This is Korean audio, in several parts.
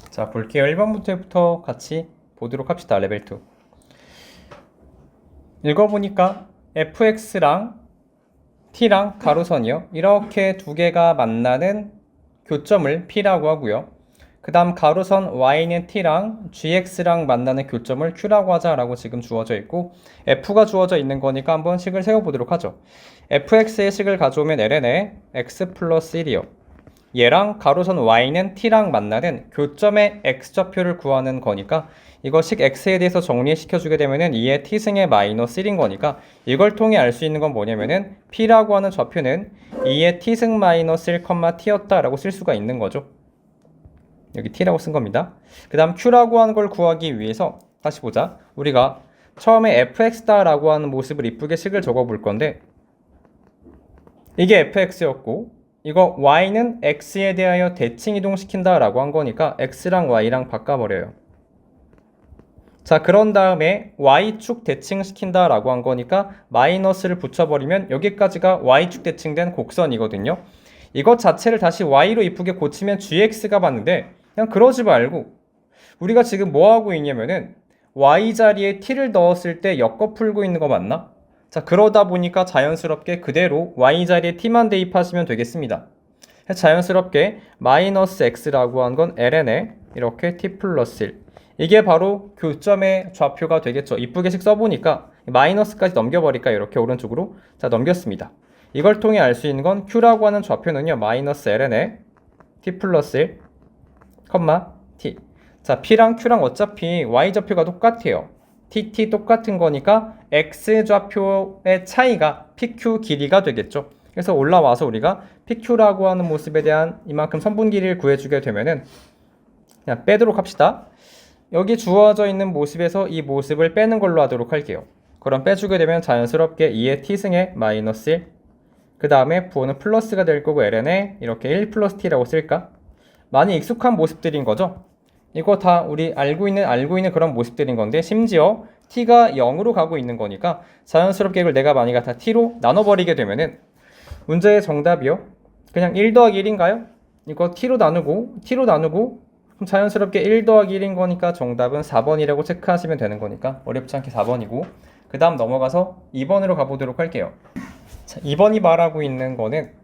자, 볼게요. 1번 문제부터 같이 보도록 합시다. 레벨 2. 읽어보니까 fx랑 t랑 가로선이요. 이렇게 두 개가 만나는 교점을 p라고 하고요. 그 다음 가로선 y는 t랑 gx랑 만나는 교점을 q라고 하자라고 지금 주어져 있고 f가 주어져 있는 거니까 한번 식을 세워보도록 하죠. fx의 식을 가져오면 ln에 x 플러스 1이요. 얘랑 가로선 y는 t랑 만나는 교점의 x좌표를 구하는 거니까 이거 식 x에 대해서 정리시켜주게 되면은 2의 t승의 마이너스 1인 거니까 이걸 통해 알 수 있는 건 뭐냐면은 p라고 하는 좌표는 2의 t승 마이너스 1, t였다 라고 쓸 수가 있는 거죠. 여기 t라고 쓴 겁니다. 그 다음 q라고 하는 걸 구하기 위해서 다시 보자. 우리가 처음에 fx다 라고 하는 모습을 이쁘게 식을 적어 볼 건데 이게 fx였고 이거 y는 x에 대하여 대칭 이동시킨다 라고 한 거니까 x랑 y랑 바꿔버려요. 자, 그런 다음에 y축 대칭시킨다 라고 한 거니까 마이너스를 붙여버리면 여기까지가 y축 대칭된 곡선이거든요. 이것 자체를 다시 y로 이쁘게 고치면 gx가 맞는데 그냥 그러지 말고 우리가 지금 뭐 하고 있냐면은 y 자리에 t를 넣었을 때 엮어 풀고 있는 거 맞나? 자, 그러다 보니까 자연스럽게 그대로 y 자리에 t만 대입하시면 되겠습니다. 자연스럽게 마이너스 x라고 한 건 ln에 이렇게 t 플러스 1 이게 바로 교점의 좌표가 되겠죠. 이쁘게 식 써보니까 마이너스까지 넘겨버릴까 이렇게 오른쪽으로 자 넘겼습니다. 이걸 통해 알 수 있는 건 q라고 하는 좌표는요 마이너스 ln에 t 플러스 1 t 자 p랑 q랑 어차피 y좌표가 똑같아요. tt 똑같은 거니까 x좌표의 차이가 pq 길이가 되겠죠. 그래서 올라와서 우리가 pq라고 하는 모습에 대한 이만큼 선분 길이를 구해주게 되면은 그냥 빼도록 합시다. 여기 주어져 있는 모습에서 이 모습을 빼는 걸로 하도록 할게요. 그럼 빼주게 되면 자연스럽게 2의 t승의 마이너스 1 그 다음에 부호는 플러스가 될 거고 ln에 이렇게 1 플러스 t라고 쓸까? 많이 익숙한 모습들인 거죠. 이거 다 우리 알고 있는 그런 모습들인 건데 심지어 t가 0으로 가고 있는 거니까 자연스럽게 이걸 내가 만약에 다 t로 나눠버리게 되면은 문제의 정답이요. 그냥 1 더하기 1인가요? 이거 t로 나누고 그럼 자연스럽게 1 더하기 1인 거니까 정답은 4번이라고 체크하시면 되는 거니까 어렵지 않게 4번이고 그 다음 넘어가서 2번으로 가보도록 할게요. 자, 2번이 말하고 있는 거는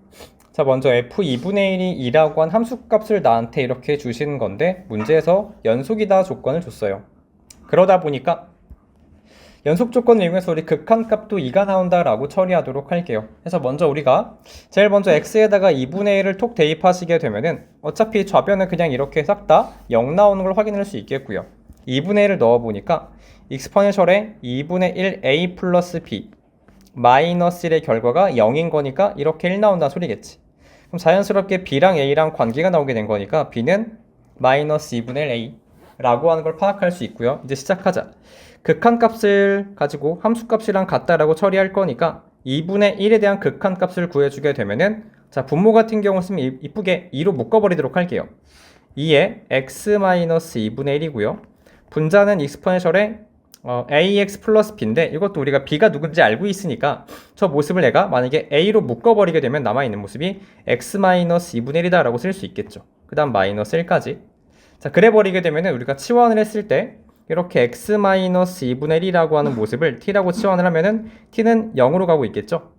자 먼저 f2분의 1이 2라고 한 함수값을 나한테 이렇게 주시는 건데 문제에서 연속이다 조건을 줬어요. 그러다 보니까 연속 조건을 이용해서 우리 극한값도 2가 나온다 라고 처리하도록 할게요. 그래서 먼저 우리가 제일 먼저 x에다가 2분의 1을 톡 대입하시게 되면은 어차피 좌변은 그냥 이렇게 싹 다 0 나오는 걸 확인할 수 있겠고요. 2분의 1을 넣어보니까 익스포넨셜에 2분의 1 a 플러스 b 마이너스 1의 결과가 0인 거니까 이렇게 1 나온다는 소리겠지. 그럼 자연스럽게 b랑 a랑 관계가 나오게 된 거니까 b는 마이너스 2분의 1 a 라고 하는 걸 파악할 수 있고요. 이제 시작하자. 극한값을 가지고 함수값이랑 같다라고 처리할 거니까 2분의 1에 대한 극한값을 구해주게 되면은 자 분모 같은 경우 쓰면 이쁘게 2로 묶어버리도록 할게요. 2에 x-2분의 1이고요. 분자는 익스포넨셜에 ax 플러스 b인데 이것도 우리가 b가 누군지 알고 있으니까 저 모습을 내가 만약에 a로 묶어버리게 되면 남아있는 모습이 x-2분의 1이다 라고 쓸 수 있겠죠. 그 다음 마이너스 1까지 자 그래 버리게 되면은 우리가 치환을 했을 때 이렇게 x-2분의 1이라고 하는 모습을 t라고 치환을 하면은 t는 0으로 가고 있겠죠.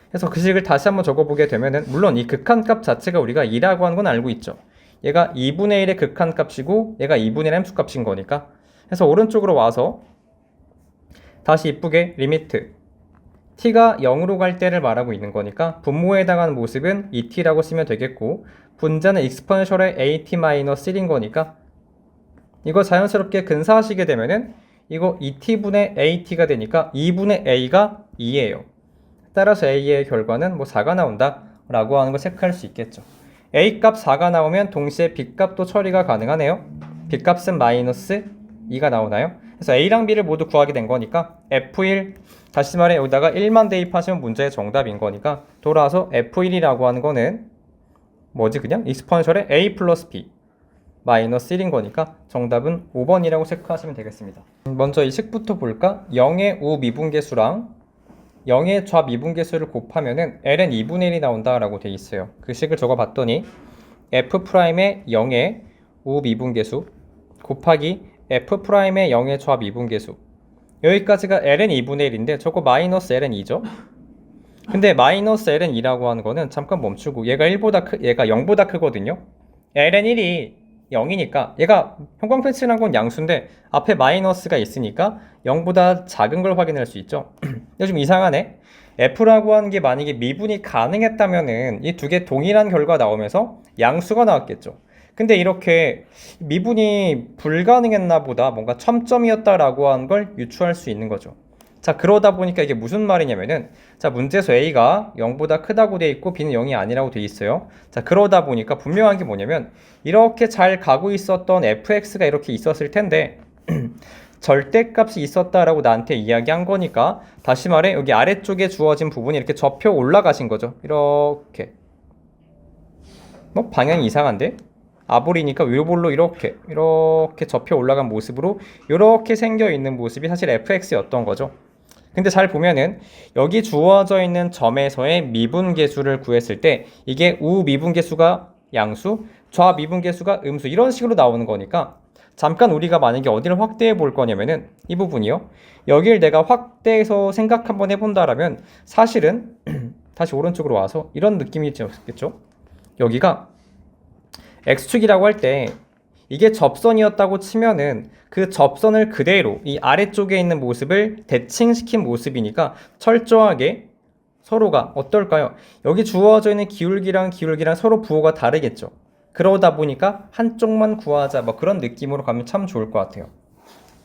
그래서 그 식을 다시 한번 적어보게 되면은 물론 이 극한값 자체가 우리가 2라고 하는 건 알고 있죠. 얘가 2분의 1의 극한값이고 얘가 2분의 1의 함수값인 거니까 그래서 오른쪽으로 와서 다시 이쁘게 리미트 t가 0으로 갈 때를 말하고 있는 거니까 분모에 해당하는 모습은 2t라고 쓰면 되겠고 분자는 익스포넨셜의 at-1인 거니까 이거 자연스럽게 근사하시게 되면은 이거 2t분의 at가 되니까 2분의 a가 2예요. 따라서 a의 결과는 뭐 4가 나온다 라고 하는 걸 체크할 수 있겠죠. a 값 4가 나오면 동시에 b 값도 처리가 가능하네요. b 값은 마이너스 2가 나오나요? 그래서 a랑 b를 모두 구하게 된 거니까 f1 다시 말해 여기다가 1만 대입하시면 문제의 정답인 거니까 돌아와서 f1이라고 하는 거는 뭐지 그냥 익스포넨셜의 a 플러스 b 마이너스 1인 거니까 정답은 5번이라고 체크하시면 되겠습니다. 먼저 이 식부터 볼까? 0의 우미분계수랑 0의 좌미분계수를 곱하면은 ln 2분의 1이 나온다 라고 돼 있어요. 그 식을 적어 봤더니 f'의 0의 우미분계수 곱하기 F'의 0의 좌미분계수. 여기까지가 ln 2분의 1인데 저거 마이너스 ln 2죠. 근데 마이너스 ln 2라고 하는 거는 잠깐 멈추고 얘가 0보다 크거든요. ln 1이 0이니까 얘가 형광펜칠한 건 양수인데 앞에 마이너스가 있으니까 0보다 작은 걸 확인할 수 있죠. 근데 좀 이상하네. F라고 하는 게 만약에 미분이 가능했다면은 이 두 개 동일한 결과 나오면서 양수가 나왔겠죠. 근데 이렇게 미분이 불가능했나 보다, 뭔가 첨점이었다라고 하는 걸 유추할 수 있는 거죠. 자, 그러다 보니까 이게 무슨 말이냐면은, 자, 문제에서 A가 0보다 크다고 돼 있고 B는 0이 아니라고 돼 있어요. 자, 그러다 보니까 분명한 게 뭐냐면 이렇게 잘 가고 있었던 fx가 이렇게 있었을 텐데 절대값이 있었다라고 나한테 이야기한 거니까, 다시 말해 여기 아래쪽에 주어진 부분이 이렇게 접혀 올라가신 거죠. 이렇게. 뭐 방향이 이상한데? 아볼이니까 위볼로 이렇게 접혀 올라간 모습으로 이렇게 생겨 있는 모습이 사실 fx였던 거죠. 근데 잘 보면은 여기 주어져 있는 점에서의 미분계수를 구했을 때 이게 우미분계수가 양수, 좌미분계수가 음수, 이런 식으로 나오는 거니까, 잠깐 우리가 만약에 어디를 확대해 볼 거냐면은 이 부분이요. 여길 내가 확대해서 생각 한번 해본다라면 사실은 다시 오른쪽으로 와서 이런 느낌이 있겠죠. 여기가 x축이라고 할 때 이게 접선이었다고 치면은 그 접선을 그대로 이 아래쪽에 있는 모습을 대칭시킨 모습이니까 철저하게 서로가 어떨까요? 여기 주어져 있는 기울기랑 서로 부호가 다르겠죠. 그러다 보니까 한쪽만 구하자, 뭐 그런 느낌으로 가면 참 좋을 것 같아요.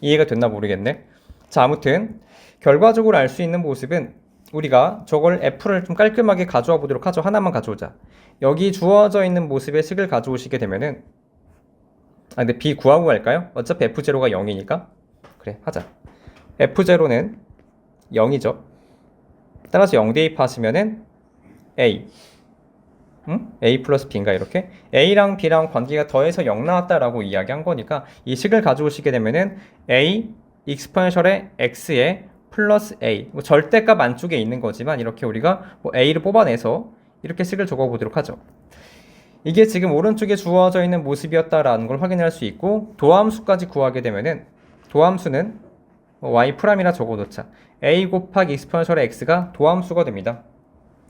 이해가 됐나 모르겠네. 자, 아무튼 결과적으로 알 수 있는 모습은 우리가 저걸 f를 좀 깔끔하게 가져와 보도록 하죠. 하나만 가져오자. 여기 주어져 있는 모습의 식을 가져오시게 되면은, 근데 b 구하고 갈까요? 어차피 f0가 0이니까. 그래, 하자. f0는 0이죠. 따라서 0 대입하시면은 a, a 플러스 b인가, 이렇게 a랑 b랑 관계가 더해서 0 나왔다라고 이야기한 거니까 이 식을 가져오시게 되면은 a 익스포넨셜의 x에 플러스 a, 뭐 절대값 안쪽에 있는 거지만 이렇게 우리가 뭐 a를 뽑아내서 이렇게 식을 적어보도록 하죠. 이게 지금 오른쪽에 주어져 있는 모습이었다라는 걸 확인할 수 있고, 도함수까지 구하게 되면은 도함수는 y'이라 적어놓자. a 곱하기 익스포넨셜의 x가 도함수가 됩니다.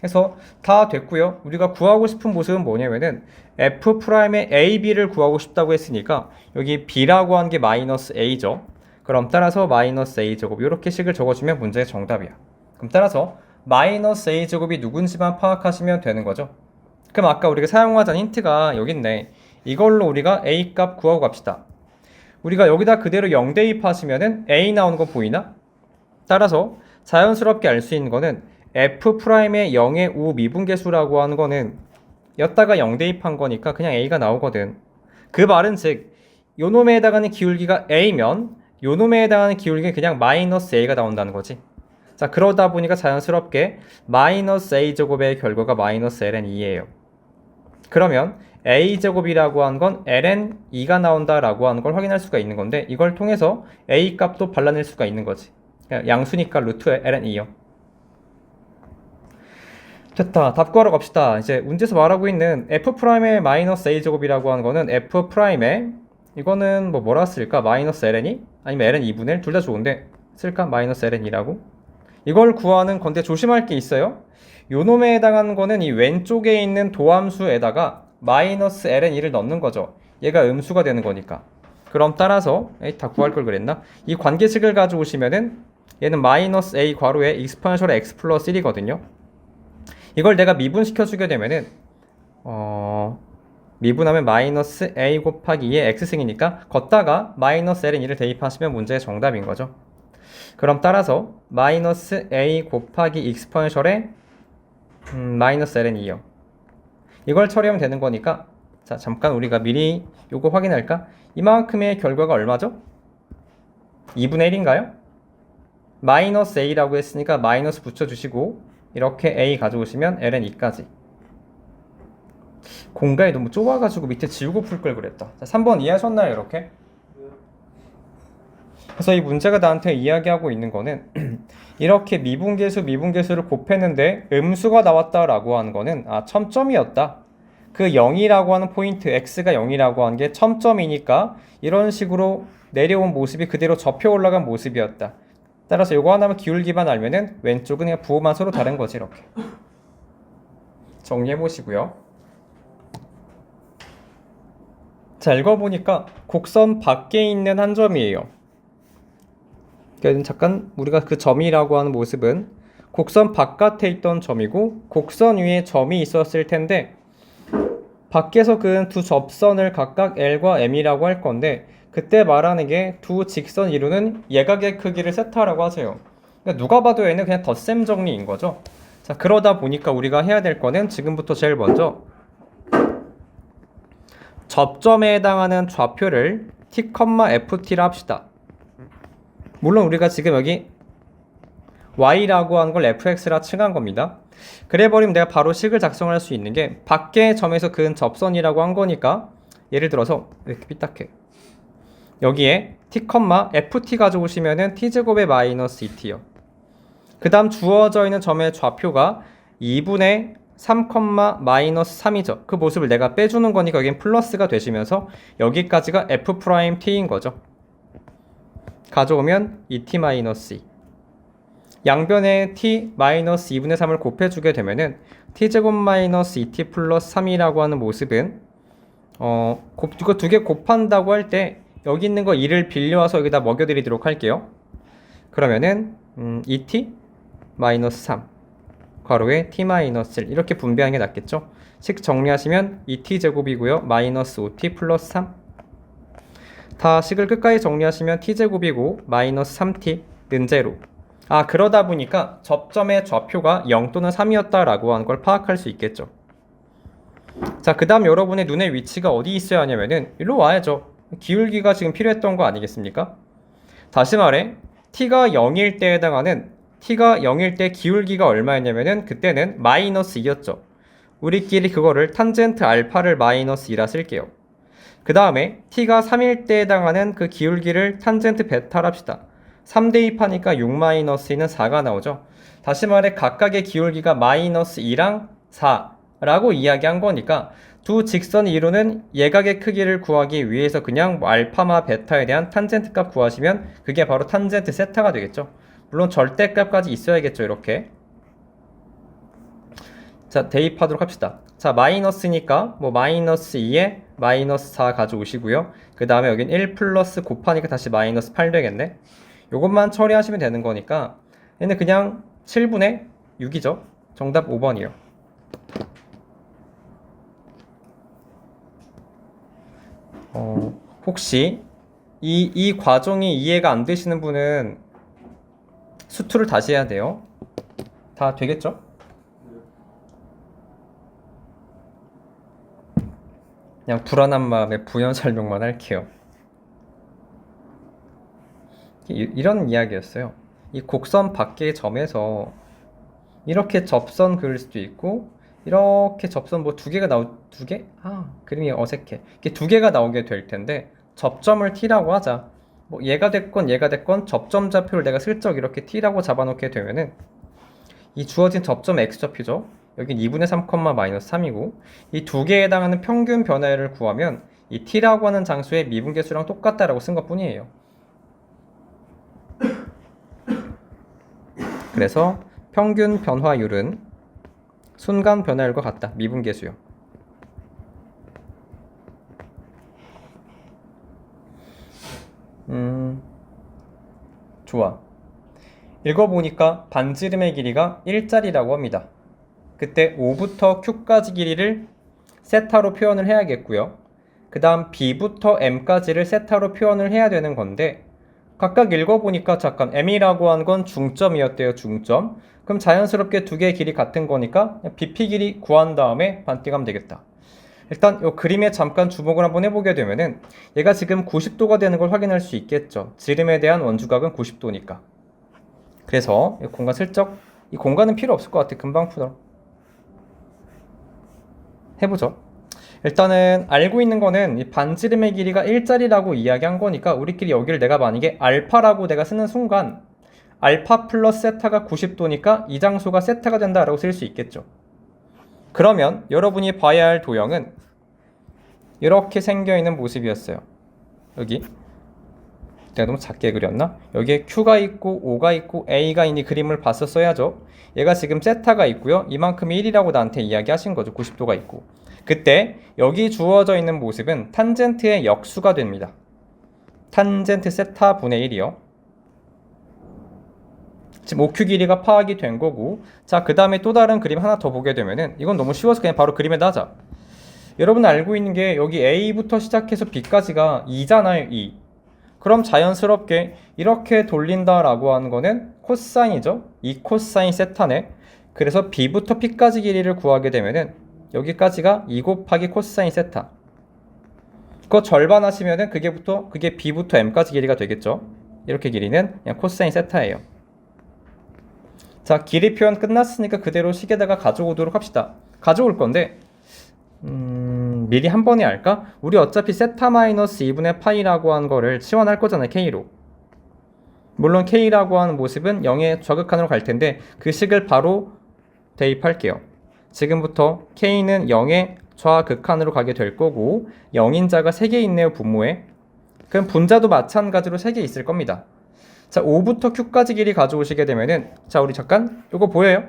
해서 다 됐고요. 우리가 구하고 싶은 모습은 뭐냐면은 f'의 a, b를 구하고 싶다고 했으니까 여기 b라고 하는 게 마이너스 a죠. 그럼 따라서 마이너스 a제곱, 이렇게 식을 적어주면 문제의 정답이야. 그럼 따라서 마이너스 a제곱이 누군지만 파악하시면 되는 거죠. 그럼 아까 우리가 사용하자는 힌트가 여기 있네. 이걸로 우리가 a 값 구하고 갑시다. 우리가 여기다 그대로 0 대입하시면은 a 나오는 거 보이나? 따라서 자연스럽게 알 수 있는 거는 f'의 0의 우미분계수라고 하는 거는 였다가 0 대입한 거니까 그냥 a가 나오거든. 그 말은 즉 요놈에 해당하는 기울기가 a면 요놈에 해당하는 기울기가 그냥 마이너스 a가 나온다는 거지. 자, 그러다 보니까 자연스럽게 마이너스 a제곱의 결과가 마이너스 ln 2예요. 그러면 a제곱이라고 하는 건 ln 2가 나온다라고 하는 걸 확인할 수가 있는 건데, 이걸 통해서 a 값도 발라낼 수가 있는 거지. 양수니까 루트의 ln 2요. 됐다. 답 구하러 갑시다. 이제 문제에서 말하고 있는 f'의 마이너스 a제곱이라고 하는 거는 f'의, 이거는 뭐라 쓸까? 마이너스 ln이? 아니면 ln 2분의 1? 둘 다 좋은데 쓸까? 마이너스 ln 2라고? 이걸 구하는 건데 조심할 게 있어요. 요놈에 해당하는 거는 이 왼쪽에 있는 도함수에다가 마이너스 ln 2를 넣는 거죠. 얘가 음수가 되는 거니까. 그럼 따라서 다 구할 걸 그랬나? 이 관계식을 가져오시면은 얘는 마이너스 a 괄호에 익스포넨셜 x 플러스 1이거든요. 이걸 내가 미분시켜주게 되면은 미분하면 마이너스 a 곱하기 2의 x승이니까 걷다가 마이너스 ln 2를 대입하시면 문제의 정답인 거죠. 그럼 따라서 마이너스 a 곱하기 익스포넨셜에 마이너스 ln 2요. 이걸 처리하면 되는 거니까, 자, 잠깐 우리가 미리 요거 확인할까? 이만큼의 결과가 얼마죠? 2분의 1인가요? 마이너스 a라고 했으니까 마이너스 붙여주시고 이렇게 a 가져오시면 ln 2까지. 공간이 너무 좁아가지고 밑에 지우고 풀 걸 그랬다. 자, 3번 이해하셨나요? 이렇게? 그래서 이 문제가 나한테 이야기하고 있는 거는 이렇게 미분계수를 곱했는데 음수가 나왔다라고 하는 거는 첨점이었다. 그 0이라고 하는 포인트, x가 0이라고 하는 게 첨점이니까 이런 식으로 내려온 모습이 그대로 접혀 올라간 모습이었다. 따라서 이거 하나만 기울기만 알면은 왼쪽은 그냥 부호만 서로 다른 거지. 이렇게 정리해 보시고요. 자, 읽어보니까 곡선 밖에 있는 한 점이에요. 그러니까 잠깐 우리가 그 점이라고 하는 모습은 곡선 바깥에 있던 점이고 곡선 위에 점이 있었을 텐데 밖에서 그은 두 접선을 각각 L과 M이라고 할 건데 그때 말하는 게 두 직선 이루는 예각의 크기를 세타라고 하세요. 그러니까 누가 봐도 얘는 그냥 덧셈 정리인 거죠. 자, 그러다 보니까 우리가 해야 될 거는 지금부터 제일 먼저 접점에 해당하는 좌표를 t, ft라 합시다. 물론 우리가 지금 여기 y라고 하는 걸 fx라 칭한 겁니다. 그래 버리면 내가 바로 식을 작성할 수 있는 게 밖의 점에서 그은 접선이라고 한 거니까 예를 들어서 이렇게 삐딱해. 여기에 t, ft 가져오시면은 t제곱의 마이너스 2t요. 그 다음 주어져 있는 점의 좌표가 2분의 3, 마이너스 3이죠. 그 모습을 내가 빼주는 거니까 여긴 플러스가 되시면서 여기까지가 f't인 거죠. 가져오면 2t 마이너스 2. 양변에 t 마이너스 2분의 3을 곱해주게 되면은 t제곱 마이너스 2t 플러스 3이라고 하는 모습은 이거 두 개 곱한다고 할 때 여기 있는 거 2를 빌려와서 여기다 먹여드리도록 할게요. 그러면은 2t 마이너스 3 괄호에 t 마이너스 1 이렇게 분배하는 게 낫겠죠. 식 정리하시면 2t 제곱이고요. 마이너스 5t 플러스 3. 다 식을 끝까지 정리하시면 t제곱이고 마이너스 3t는 제로. 그러다 보니까 접점의 좌표가 0 또는 3이었다라고 하는 걸 파악할 수 있겠죠. 자, 그 다음 여러분의 눈의 위치가 어디 있어야 하냐면은 일로 와야죠. 기울기가 지금 필요했던 거 아니겠습니까? 다시 말해 t가 0일 때에 해당하는 t가 0일 때 기울기가 얼마였냐면은 그때는 마이너스 2였죠. 우리끼리 그거를 탄젠트 알파를 마이너스 2라 쓸게요. 그 다음에 t가 3일 때에 해당하는 그 기울기를 탄젠트 베타라 합시다. 3대 2파니까 6 마이너스 2는 4가 나오죠. 다시 말해 각각의 기울기가 마이너스 2랑 4라고 이야기한 거니까 두 직선이 이루는 예각의 크기를 구하기 위해서 그냥 알파마 베타에 대한 탄젠트 값 구하시면 그게 바로 탄젠트 세타가 되겠죠. 물론 절대값까지 있어야겠죠. 이렇게 자, 대입하도록 합시다. 자, 마이너스니까 뭐 마이너스 2에 마이너스 4 가져오시고요. 그 다음에 여긴 1 플러스 곱하니까 다시 마이너스 8 되겠네. 요것만 처리하시면 되는 거니까 얘는 그냥 7분의 6이죠. 정답 5번이요. 혹시 이 과정이 이해가 안 되시는 분은 수투를 다시 해야 돼요. 다 되겠죠? 그냥 불안한 마음에 부연 설명만 할게요. 이런 이야기였어요. 이 곡선 밖의 점에서 이렇게 접선 그릴 수도 있고 이렇게 접선 뭐 두 개가 두 개? 그림이 어색해. 이게 두 개가 나오게 될 텐데 접점을 t라고 하자. 뭐 얘가 됐건 접점 좌표를 내가 슬쩍 이렇게 t라고 잡아놓게 되면은 이 주어진 접점 x좌표죠. 여긴 2분의 3, 마이너스 3이고 이 두 개에 해당하는 평균 변화를 구하면 이 t라고 하는 장수의 미분계수랑 똑같다라고 쓴 것뿐이에요. 그래서 평균 변화율은 순간 변화율과 같다. 미분계수요. 좋아. 읽어보니까 반지름의 길이가 1짜리라고 합니다. 그때 5부터 Q까지 길이를 세타로 표현을 해야겠고요. 그 다음 B부터 M까지를 세타로 표현을 해야 되는 건데 각각 읽어보니까 잠깐 M이라고 한 건 중점이었대요. 중점. 그럼 자연스럽게 두 개의 길이 같은 거니까 BP 길이 구한 다음에 반띵하면 되겠다. 일단 이 그림에 잠깐 주목을 한번 해보게 되면은 얘가 지금 90도가 되는 걸 확인할 수 있겠죠. 지름에 대한 원주각은 90도니까. 그래서 이 공간 슬쩍 이 공간은 필요 없을 것 같아. 금방 풀어. 해보죠. 일단은 알고 있는 거는 이 반지름의 길이가 1짜리라고 이야기한 거니까 우리끼리 여기를 내가 만약에 알파라고 내가 쓰는 순간 알파 플러스 세타가 90도니까 이 장소가 세타가 된다라고 쓸 수 있겠죠. 그러면 여러분이 봐야 할 도형은 이렇게 생겨있는 모습이었어요. 여기 내가 너무 작게 그렸나? 여기에 Q가 있고 O가 있고 A가 있니 그림을 봤었어야죠. 얘가 지금 세타가 있고요. 이만큼이 1이라고 나한테 이야기하신 거죠. 90도가 있고. 그때 여기 주어져 있는 모습은 탄젠트의 역수가 됩니다. 탄젠트 세타 분의 1이요. 지금 OQ 길이가 파악이 된 거고, 자, 그 다음에 또 다른 그림 하나 더 보게 되면은 이건 너무 쉬워서 그냥 바로 그림에다 하자. 여러분 알고 있는 게 여기 A부터 시작해서 B까지가 2잖아요. 2. 그럼 자연스럽게 이렇게 돌린다라고 하는 거는 코사인이죠. 2 코사인 세타네. 그래서 B부터 P까지 길이를 구하게 되면은 여기까지가 2 곱하기 코사인 세타. 그거 절반 하시면은 그게 B부터 M까지 길이가 되겠죠. 이렇게 길이는 그냥 코사인 세타예요. 자, 길이 표현 끝났으니까 그대로 식에다가 가져오도록 합시다. 가져올 건데 미리 한 번에 할까? 우리 어차피 세타 마이너스 2분의 파이라고 한 거를 치환할 거잖아요. K로. 물론 K라고 하는 모습은 0의 좌극한으로 갈 텐데 그 식을 바로 대입할게요. 지금부터 K는 0의 좌극한으로 가게 될 거고 0인자가 3개 있네요. 분모에. 그럼 분자도 마찬가지로 3개 있을 겁니다. 자, 5부터 Q까지 길이 가져오시게 되면은 자, 우리 잠깐 요거 보여요?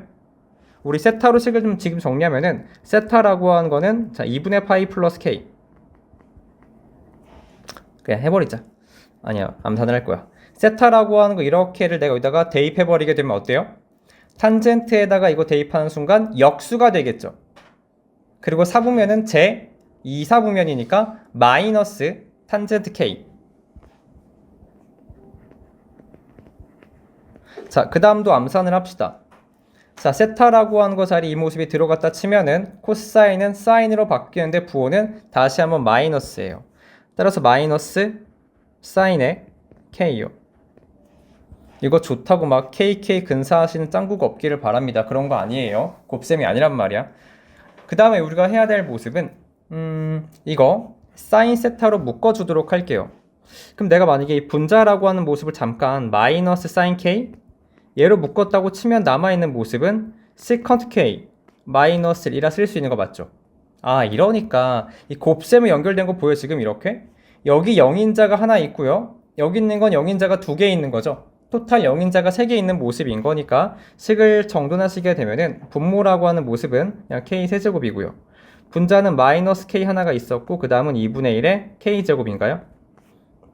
우리 세타로 식을 좀 지금 정리하면은 세타라고 하는 거는 자 2분의 파이 플러스 K 그냥 해버리자. 아니야, 암산을 할 거야. 세타라고 하는 거 이렇게를 내가 여기다가 대입해버리게 되면 어때요? 탄젠트에다가 이거 대입하는 순간 역수가 되겠죠. 그리고 사분면은 제 2사분면이니까 마이너스 탄젠트 K. 자, 그 다음도 암산을 합시다. 자, 세타라고 하는 거 자리 이 모습이 들어갔다 치면은 코사인은 사인으로 바뀌는데 부호는 다시 한번 마이너스예요. 따라서 마이너스 사인의 K요. 이거 좋다고 막 KK 근사하시는 짱구가 없기를 바랍니다. 그런 거 아니에요. 곱셈이 아니란 말이야. 그 다음에 우리가 해야 될 모습은 이거 사인 세타로 묶어주도록 할게요. 그럼 내가 만약에 이 분자라고 하는 모습을 잠깐 마이너스 사인 K 얘로 묶었다고 치면 남아있는 모습은 세컨트 K 마이너스 1이라 쓸 수 있는 거 맞죠? 아, 이러니까 이 곱셈을 연결된 거 보여 지금 이렇게? 여기 0인자가 하나 있고요. 여기 있는 건 0인자가 2개 있는 거죠. 토탈 0인자가 3개 있는 모습인 거니까 식을 정돈하시게 되면은 분모라고 하는 모습은 그냥 K 세제곱이고요. 분자는 마이너스 K 하나가 있었고 그 다음은 2분의 1의 K제곱인가요?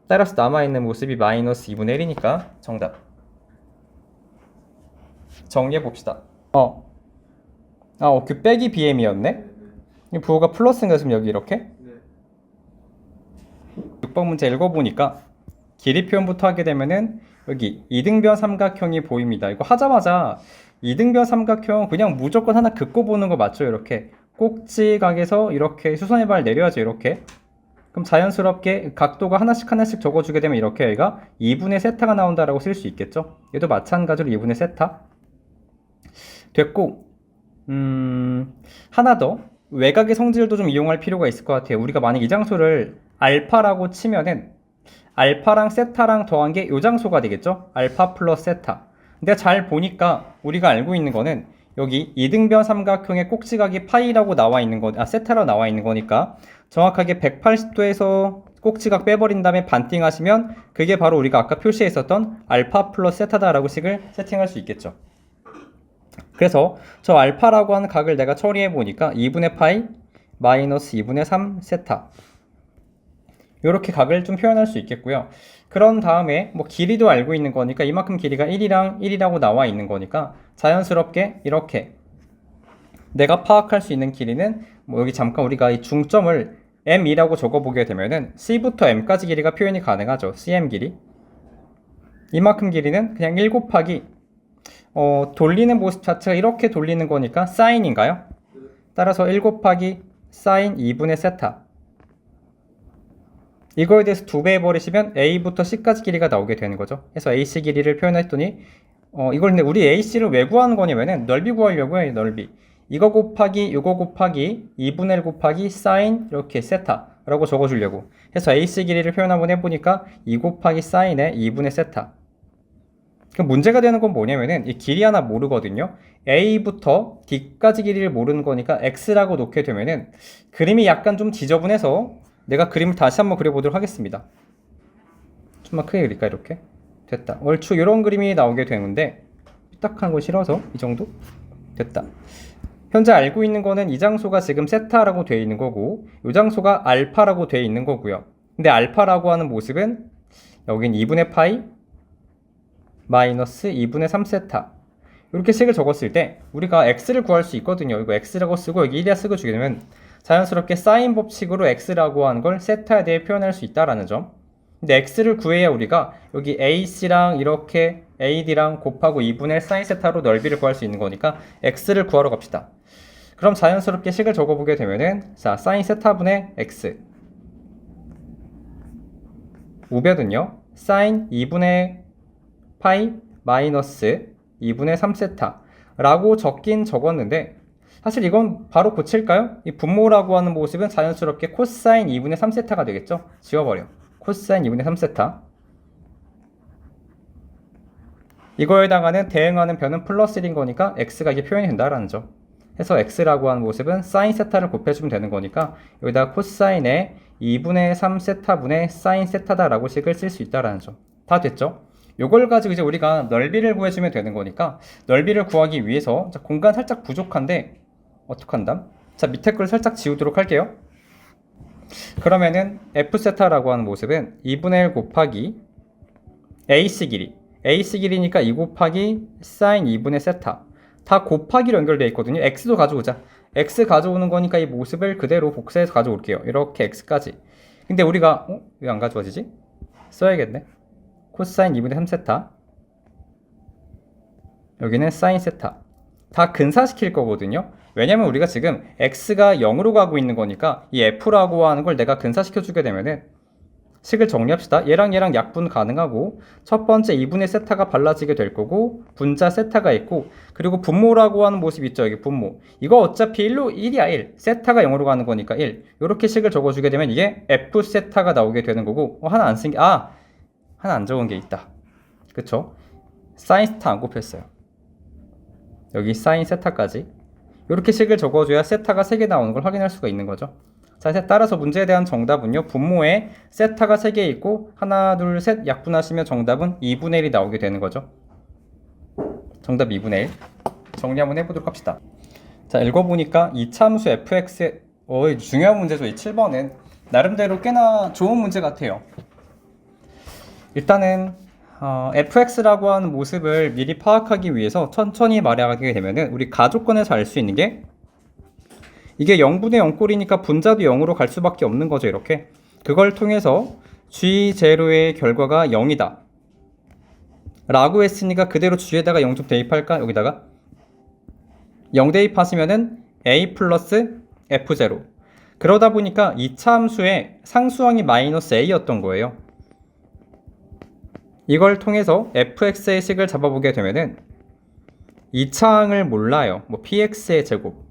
따라서 남아있는 모습이 마이너스 2분의 1이니까 정답. 정리해봅시다. 그 빼기 BM이었네? 이 부호가 플러스인가 지금 여기 이렇게? 6번 문제 읽어보니까 길이 표현부터 하게 되면은 여기 이등변 삼각형이 보입니다. 이거 하자마자 이등변 삼각형 그냥 무조건 하나 긋고 보는 거 맞죠? 이렇게 꼭지각에서 이렇게 수선의 발 내려야죠. 이렇게. 그럼 자연스럽게 각도가 하나씩 적어주게 되면 이렇게 얘가 2분의 세타가 나온다라고 쓸 수 있겠죠? 얘도 마찬가지로 2분의 세타 됐고 하나 더 외곽의 성질도 좀 이용할 필요가 있을 것 같아요. 우리가 만약 이 장소를 알파라고 치면은 알파랑 세타랑 더한 게 이 장소가 되겠죠? 알파 플러스 세타. 근데 잘 보니까 우리가 알고 있는 거는 여기 이등변 삼각형의 꼭지각이 파이라고 나와 있는 세타라고 나와 있는 거니까 정확하게 180도에서 꼭지각 빼버린 다음에 반띵 하시면 그게 바로 우리가 아까 표시했었던 알파 플러스 세타다라고 식을 세팅할 수 있겠죠. 그래서 저 알파라고 하는 각을 내가 처리해 보니까 2분의 파이 마이너스 2분의 3 세타 이렇게 각을 좀 표현할 수 있겠고요. 그런 다음에 뭐 길이도 알고 있는 거니까 이만큼 길이가 1이랑 1이라고 나와 있는 거니까 자연스럽게 이렇게 내가 파악할 수 있는 길이는 뭐 여기 잠깐 우리가 이 중점을 m이라고 적어보게 되면은 C부터 m까지 길이가 표현이 가능하죠. cm 길이. 이만큼 길이는 그냥 1 곱하기 돌리는 모습 자체가 이렇게 돌리는 거니까 사인인가요? 따라서 1 곱하기 사인 2분의 세타 이거에 대해서 2배 해버리시면 A부터 C까지 길이가 나오게 되는 거죠. 그래서 AC 길이를 표현했더니 이걸 근데 우리 AC를 왜 구하는 거냐면은 넓이 구하려고 해요. 넓이. 이거 곱하기 2분의 1 곱하기 사인 이렇게 세타 라고 적어주려고 해서 AC 길이를 표현 한번 해보니까 2 곱하기 사인의 2분의 세타 그럼 문제가 되는 건 뭐냐면은 이 길이 하나 모르거든요. A부터 D까지 길이를 모르는 거니까 X라고 놓게 되면은 그림이 약간 좀 지저분해서 내가 그림을 다시 한번 그려보도록 하겠습니다. 좀만 크게 그릴까 이렇게? 됐다. 얼추 이런 그림이 나오게 되는데 삐딱한 거 싫어서 이 정도? 됐다. 현재 알고 있는 거는 이 장소가 지금 세타라고 되어 있는 거고 이 장소가 알파라고 되어 있는 거고요. 근데 알파라고 하는 모습은 여긴 2분의 파이 마이너스 2분의 3세타 이렇게 식을 적었을 때 우리가 x를 구할 수 있거든요. 이거 x라고 쓰고 여기 1이라 쓰고 주게 되면 자연스럽게 사인 법칙으로 x라고 하는 걸 세타에 대해 표현할 수 있다라는 점. 근데 x를 구해야 우리가 여기 ac랑 이렇게 ad랑 곱하고 2분의 1 사인 세타로 넓이를 구할 수 있는 거니까 x를 구하러 갑시다. 그럼 자연스럽게 식을 적어보게 되면은 자 사인 세타분의 x 우변은요 사인 2분의 파이 마이너스 2분의 3세타 라고 적긴 적었는데 사실 이건 바로 고칠까요? 이 분모라고 하는 모습은 자연스럽게 코사인 2분의 3세타가 되겠죠? 지워버려. 코사인 2분의 3세타 이거에 해당하는 대응하는 변은 플러스 1인 거니까 x가 이게 표현이 된다라는 점. 해서 x라고 하는 모습은 사인 세타를 곱해주면 되는 거니까 여기다 코사인의 2분의 3세타분의 사인 세타다라고 식을 쓸 수 있다라는 점. 다 됐죠? 요걸 가지고 이제 우리가 넓이를 구해주면 되는 거니까 넓이를 구하기 위해서 자, 공간 살짝 부족한데 어떡한담? 자 밑에 걸 살짝 지우도록 할게요. 그러면은 f세타라고 하는 모습은 2분의 1 곱하기 AC 길이 AC 길이니까 2 곱하기 사인 2분의 세타 다 곱하기로 연결되어 있거든요. x도 가져오자. x 가져오는 거니까 이 모습을 그대로 복사해서 가져올게요. 이렇게 x까지. 근데 우리가 왜 안 가져와지지? 써야겠네. 코사인 2분의 3세타 여기는 사인 세타 다 근사시킬 거거든요. 왜냐면 우리가 지금 x가 0으로 가고 있는 거니까 이 f라고 하는 걸 내가 근사시켜 주게 되면은 식을 정리합시다. 얘랑 얘랑 약분 가능하고 첫 번째 2분의 세타가 발라지게 될 거고 분자 세타가 있고 그리고 분모라고 하는 모습 있죠. 여기 분모 이거 어차피 1이야 1 세타가 0으로 가는 거니까 1 이렇게 식을 적어주게 되면 이게 f 세타가 나오게 되는 거고 하나 안 쓴 게 하나 안 적은 게 있다. 그쵸? 사인 세타 안 곱했어요. 여기 사인 세타까지 이렇게 식을 적어줘야 세타가 3개 나오는 걸 확인할 수가 있는 거죠. 자, 따라서 문제에 대한 정답은요. 분모에 세타가 3개 있고 하나, 둘, 셋 약분하시면 정답은 2분의 1이 나오게 되는 거죠. 정답 2분의 1. 정리 한번 해보도록 합시다. 자, 읽어보니까 이 참수 fx의 중요한 문제죠. 이 7번은 나름대로 꽤나 좋은 문제 같아요. 일단은 fx라고 하는 모습을 미리 파악하기 위해서 천천히 말하게 되면은 우리 가족권에서 알 수 있는 게 이게 0분의 0꼴이니까 분자도 0으로 갈 수밖에 없는 거죠. 이렇게 그걸 통해서 G0의 결과가 0이다 라고 했으니까 그대로 G에다가 0 좀 대입할까? 여기다가 0 대입하시면은 A 플러스 F0 그러다 보니까 이 참수의 상수항이 마이너스 A였던 거예요. 이걸 통해서 fx의 식을 잡아보게 되면은 2차항을 몰라요. 뭐 px의 제곱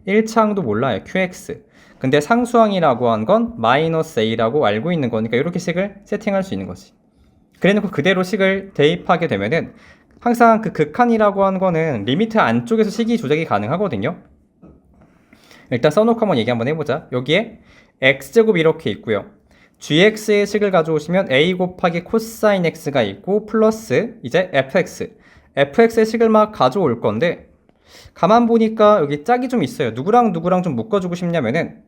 1차항도 몰라요. qx 근데 상수항이라고 한 건 마이너스 a라고 알고 있는 거니까 이렇게 식을 세팅할 수 있는 거지. 그래놓고 그대로 식을 대입하게 되면은 항상 그 극한이라고 하는 거는 리미트 안쪽에서 식이 조작이 가능하거든요. 일단 써놓고 한번 얘기 한번 해보자. 여기에 x제곱 이렇게 있고요. gx의 식을 가져오시면 a 곱하기 코사인 x가 있고 플러스 이제 fx의 식을 막 가져올 건데 가만 보니까 여기 짝이 좀 있어요. 누구랑 누구랑 좀 묶어주고 싶냐면은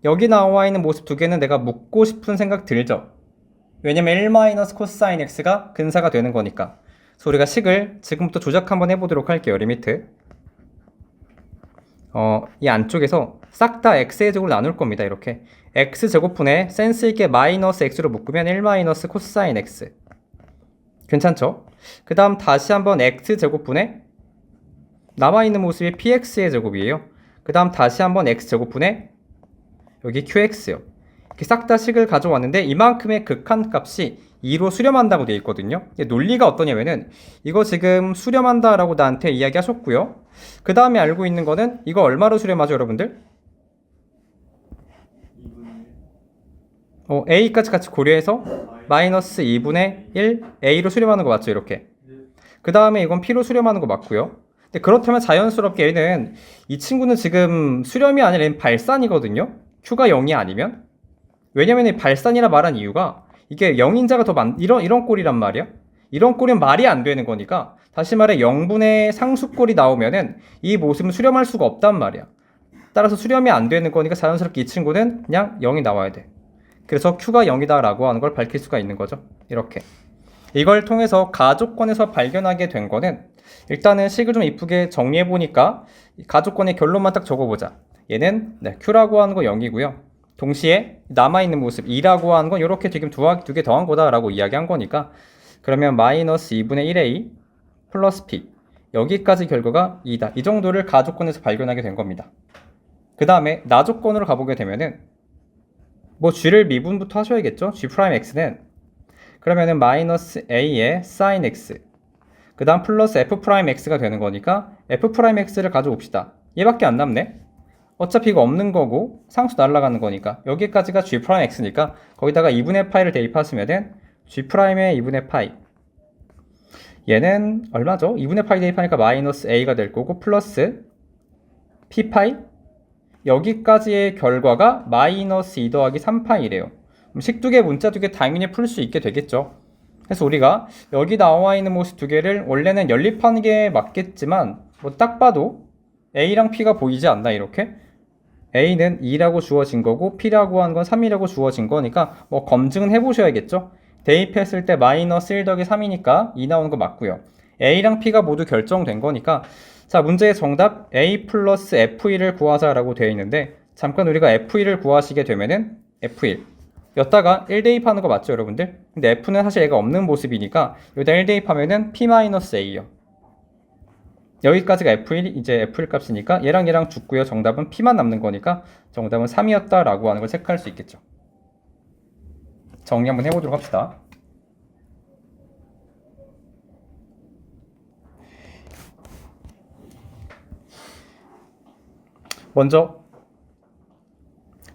여기 나와 있는 모습 두 개는 내가 묶고 싶은 생각 들죠. 왜냐면 1 코사인 x가 근사가 되는 거니까. 그래서 우리가 식을 지금부터 조작 한번 해보도록 할게요. 리미트 이 안쪽에서 싹 다 x의 제곱으로 나눌 겁니다. 이렇게 x제곱분에 센스있게 마이너스 x로 묶으면 1 코사인 x 괜찮죠? 그 다음 다시 한번 x제곱분에 남아있는 모습이 px의 제곱이에요. 그 다음 다시 한번 x제곱분에 여기 qx요. 이렇게 싹 다 식을 가져왔는데 이만큼의 극한값이 2로 수렴한다고 되어 있거든요. 논리가 어떠냐면은 이거 지금 수렴한다 라고 나한테 이야기 하셨고요. 그 다음에 알고 있는 거는 이거 얼마로 수렴하죠 여러분들? A까지 같이 고려해서 마이너스 2분의 1 A로 수렴하는 거 맞죠? 이렇게 그 다음에 이건 P로 수렴하는 거 맞고요. 근데 그렇다면 자연스럽게 얘는 이 친구는 지금 수렴이 아니라 얘는 발산이거든요. Q가 0이 아니면. 왜냐면 이 발산이라 말한 이유가 이게 0인자가 더 이런 꼴이란 말이야. 이런 꼴은 말이 안 되는 거니까 다시 말해 0분의 상수꼴이 나오면은 이 모습은 수렴할 수가 없단 말이야. 따라서 수렴이 안 되는 거니까 자연스럽게 이 친구는 그냥 0이 나와야 돼. 그래서 Q가 0이다 라고 하는 걸 밝힐 수가 있는 거죠. 이렇게. 이걸 통해서 가조건에서 발견하게 된 거는 일단은 식을 좀 이쁘게 정리해 보니까 가조건의 결론만 딱 적어보자. 얘는 Q라고 하는 거 0이고요. 동시에 남아있는 모습 2라고 하는 건 이렇게 지금 두 개 더한 거다라고 이야기한 거니까 그러면 마이너스 2분의 1a 플러스 p 여기까지 결과가 2다. 이 정도를 가조건에서 발견하게 된 겁니다. 그 다음에 나조건으로 가보게 되면은 뭐 g를 미분부터 하셔야겠죠. g'x는 그러면은 마이너스 a의 sin x 그 다음 플러스 f'x가 되는 거니까 f'x를 가져옵시다. 얘밖에 안 남네. 어차피 이거 없는 거고 상수 날아가는 거니까 여기까지가 g'x니까 거기다가 2분의 파이를 대입하시면은 g'의 2분의 파이 얘는 얼마죠? 2분의 파이 대입하니까 마이너스 a가 될 거고 플러스 p파이 여기까지의 결과가 마이너스 2 더하기 3파이래요. 식 두 개, 문자 두 개 당연히 풀 수 있게 되겠죠. 그래서 우리가 여기 나와 있는 모습 두 개를 원래는 연립하는 게 맞겠지만 뭐 딱 봐도 A랑 P가 보이지 않나 이렇게? A는 2라고 주어진 거고 P라고 한 건 3이라고 주어진 거니까 뭐 검증은 해보셔야겠죠. 대입했을 때 마이너스 1 더하기 3이니까 2 나오는 거 맞고요. A랑 P가 모두 결정된 거니까 자 문제의 정답 A 플러스 F1을 구하자라고 되어 있는데 잠깐 우리가 F1을 구하시게 되면은 F1 여기다가 1 대입하는 거 맞죠 여러분들? 근데 F는 사실 얘가 없는 모습이니까 여기다 1 대입하면은 P-A요. 여기까지가 F1, 이제 F1 값이니까 얘랑 얘랑 죽고요. 정답은 P만 남는 거니까 정답은 3이었다라고 하는 걸 체크할 수 있겠죠. 정리 한번 해보도록 합시다. 먼저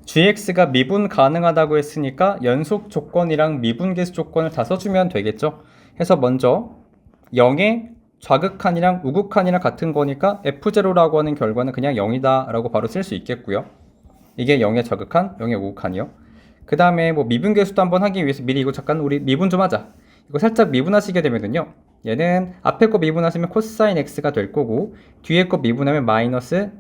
gx가 미분 가능하다고 했으니까 연속 조건이랑 미분 계수 조건을 다 써주면 되겠죠. 해서 먼저 0의 좌극한이랑 우극한이랑 같은 거니까 f0라고 하는 결과는 그냥 0이다 라고 바로 쓸 수 있겠고요. 이게 0의 좌극한, 0의 우극한이요. 그 다음에 뭐 미분 계수도 한번 하기 위해서 미리 이거 잠깐 우리 미분 좀 하자. 이거 살짝 미분하시게 되면은요. 얘는 앞에 거 미분하시면 코사인 x가 될 거고 뒤에 거 미분하면 마이너스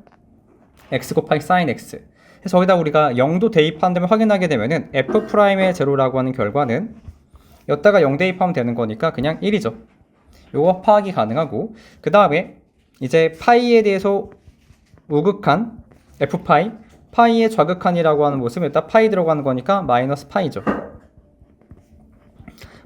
x 곱하기 사인 x. 그래서 거기다 우리가 0도 대입한 다음에 확인하게 되면은 f'의 제로라고 하는 결과는 여기다가 0 대입하면 되는 거니까 그냥 1이죠. 요거 파악이 가능하고 그 다음에 이제 파이에 대해서 우극한 f파이 파이의 좌극한이라고 하는 모습은 일단 파이 들어가는 거니까 마이너스 파이죠.